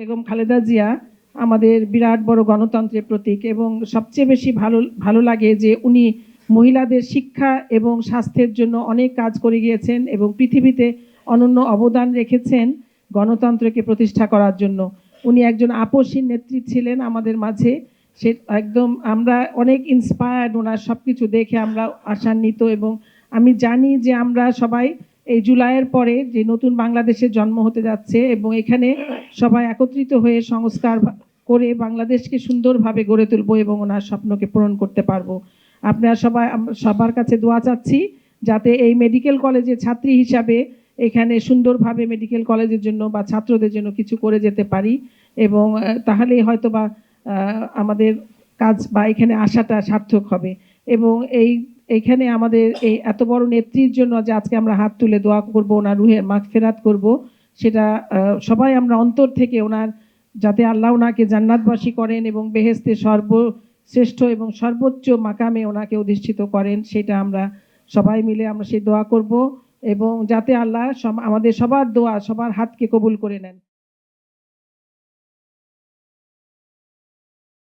বেগম খালেদা জিয়া আমাদের বিরাট বড় গণতন্ত্রের প্রতীক এবং সবচেয়ে বেশি ভালো লাগে যে উনি মহিলাদের শিক্ষা এবং স্বাস্থ্যের জন্য অনেক কাজ করে গিয়েছেন এবং পৃথিবীতে অনন্য অবদান রেখেছেন গণতন্ত্রকে প্রতিষ্ঠা করার জন্য। উনি একজন আপসহীন নেত্রী ছিলেন আমাদের মাঝে। সে একদম আমরা অনেক ইন্সপায়ার্ড, ওনার সব কিছু দেখে আমরা আশান্বিত এবং আমি জানি যে আমরা সবাই এই জুলাইয়ের পরে যে নতুন বাংলাদেশের জন্ম হতে যাচ্ছে এবং এখানে সবাই একত্রিত হয়ে সংস্কার করে বাংলাদেশকে সুন্দরভাবে গড়ে তুলবো এবং ওনার স্বপ্নকে পূরণ করতে পারবো। আপনারা সবাই সবার কাছে দোয়া চাচ্ছি যাতে এই মেডিকেল কলেজের ছাত্রী হিসাবে এখানে সুন্দরভাবে মেডিকেল কলেজের জন্য বা ছাত্রদের জন্য কিছু করে যেতে পারি এবং তাহলেই হয়তো বা আমাদের কাজ বা এখানে আসাটা সার্থক হবে। এবং এইখানে আমাদের এই এত বড় নেত্রীর জন্য যে আজকে আমরা হাত তুলে দোয়া করব, ওনার রুহের মাগফিরাত করব, সেটা সবাই আমরা অন্তর থেকে ওনার যাতে আল্লাহ ওনাকে জান্নাতবাসী করেন এবং বেহেশতে সর্বশ্রেষ্ঠ এবং সর্বোচ্চ মাকামে ওনাকে অধিষ্ঠিত করেন, সেটা আমরা সবাই মিলে আমরা সেই দোয়া করব এবং যাতে আল্লাহ আমাদের সবার দোয়া সবার হাতকে কবুল করে নেন।